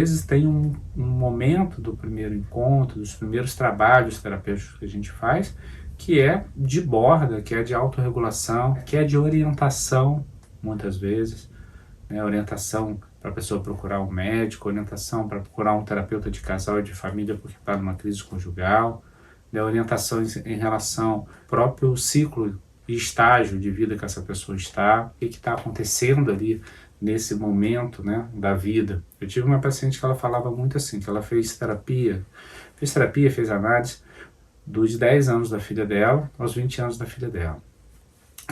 vezes tem um momento do primeiro encontro, dos primeiros trabalhos terapêuticos que a gente faz, que é de borda, que é de autorregulação, que é de orientação, muitas vezes, né? Orientação para a pessoa procurar um médico, orientação para procurar um terapeuta de casal e de família porque está numa crise conjugal, né? Orientação em relação ao próprio ciclo e estágio de vida que essa pessoa está, o que está acontecendo ali nesse momento, né, da vida. Eu tive uma paciente que ela falava muito assim, que ela fez terapia, fez análise dos 10 anos da filha dela aos 20 anos da filha dela.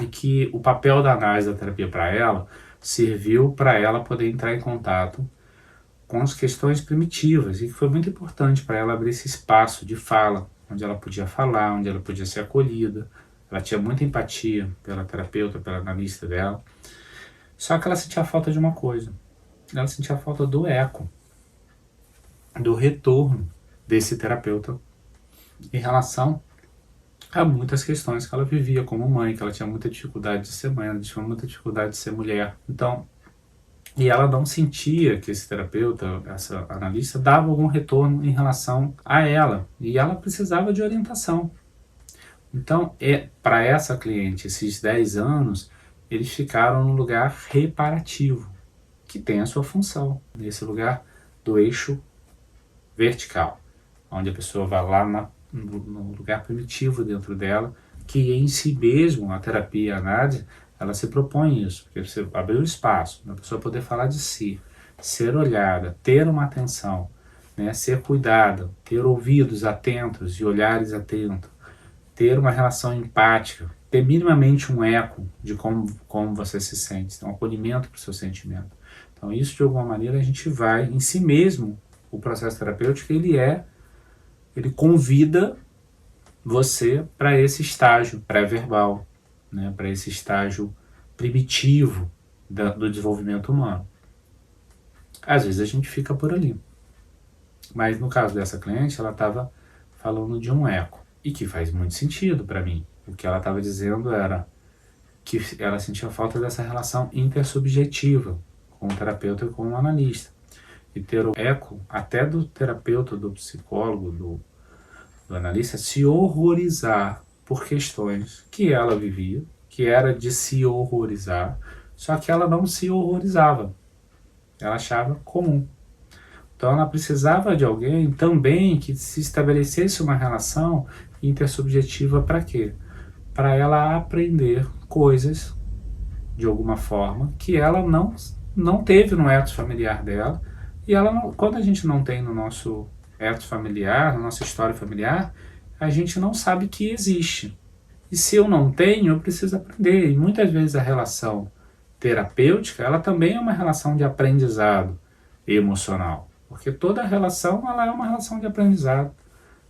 E que o papel da análise da terapia para ela serviu para ela poder entrar em contato com as questões primitivas e que foi muito importante para ela abrir esse espaço de fala, onde ela podia falar, onde ela podia ser acolhida. Ela tinha muita empatia pela terapeuta, pela analista dela. Só que ela sentia falta de uma coisa. Ela sentia falta do eco, do retorno desse terapeuta em relação a muitas questões que ela vivia como mãe, que ela tinha muita dificuldade de ser mãe, ela tinha muita dificuldade de ser mulher. Então, e ela não sentia que esse terapeuta, essa analista, dava algum retorno em relação a ela. E ela precisava de orientação. Então, para essa cliente, esses 10 anos, eles ficaram num lugar reparativo, que tem a sua função, nesse lugar do eixo vertical, onde a pessoa vai lá no lugar primitivo dentro dela, que em si mesmo, a terapia, a análise, ela se propõe isso, porque você abriu espaço, a pessoa poder falar de si, ser olhada, ter uma atenção, né, ser cuidada, ter ouvidos atentos e olhares atentos, ter uma relação empática, ter minimamente um eco de como você se sente, um acolhimento para o seu sentimento. Então isso, de alguma maneira, a gente vai, em si mesmo, o processo terapêutico, ele convida você para esse estágio pré-verbal, né, para esse estágio primitivo do desenvolvimento humano. Às vezes a gente fica por ali. Mas no caso dessa cliente, ela estava falando de um eco. E que faz muito sentido para mim. O que ela estava dizendo era que ela sentia falta dessa relação intersubjetiva com o terapeuta e com o analista. E ter o eco até do terapeuta, do psicólogo, do analista, se horrorizar por questões que ela vivia, que era de se horrorizar, só que ela não se horrorizava. Ela achava comum. Então ela precisava de alguém também que se estabelecesse uma relação intersubjetiva para quê? Para ela aprender coisas, de alguma forma, que ela não teve no ethos familiar dela, e ela não, quando a gente não tem no nosso ethos familiar, na nossa história familiar, a gente não sabe que existe. E se eu não tenho, eu preciso aprender. E muitas vezes a relação terapêutica, ela também é uma relação de aprendizado emocional. Porque toda relação, ela é uma relação de aprendizado.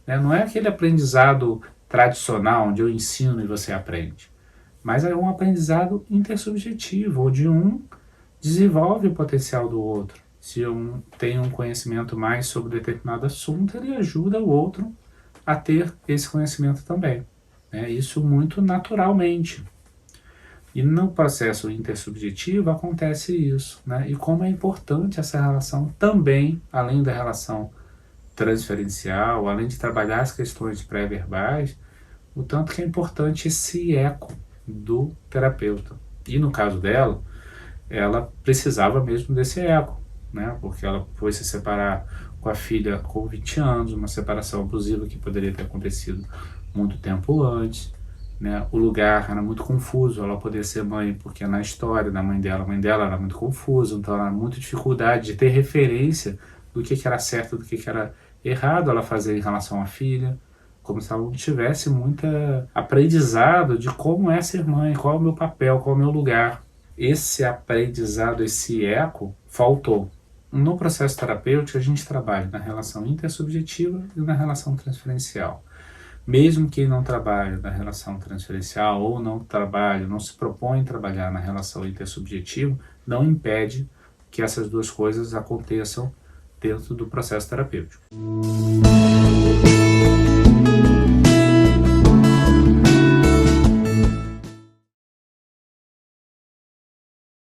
Né? Não é aquele aprendizado tradicional, onde eu ensino e você aprende. Mas é um aprendizado intersubjetivo, onde um desenvolve o potencial do outro. Se um tem um conhecimento mais sobre determinado assunto, ele ajuda o outro a ter esse conhecimento também. Né? Isso muito naturalmente. E no processo intersubjetivo acontece isso. Né? E como é importante essa relação também, além da relação transferencial, além de trabalhar as questões pré-verbais, o tanto que é importante esse eco do terapeuta. E no caso dela, ela precisava mesmo desse eco, né? Porque ela foi se separar com a filha com 20 anos, uma separação abusiva que poderia ter acontecido muito tempo antes, né? O lugar era muito confuso, ela poderia ser mãe, porque na história da mãe dela era muito confusa, então ela era muita dificuldade de ter referência do que era certo, do que era errado ela fazer em relação à filha, como se ela não tivesse muito aprendizado de como é ser mãe, qual é o meu papel, qual é o meu lugar. Esse aprendizado, esse eco, faltou. No processo terapêutico, a gente trabalha na relação intersubjetiva e na relação transferencial. Mesmo quem não trabalha na relação transferencial ou não trabalha, não se propõe trabalhar na relação intersubjetiva, não impede que essas duas coisas aconteçam dentro do processo terapêutico.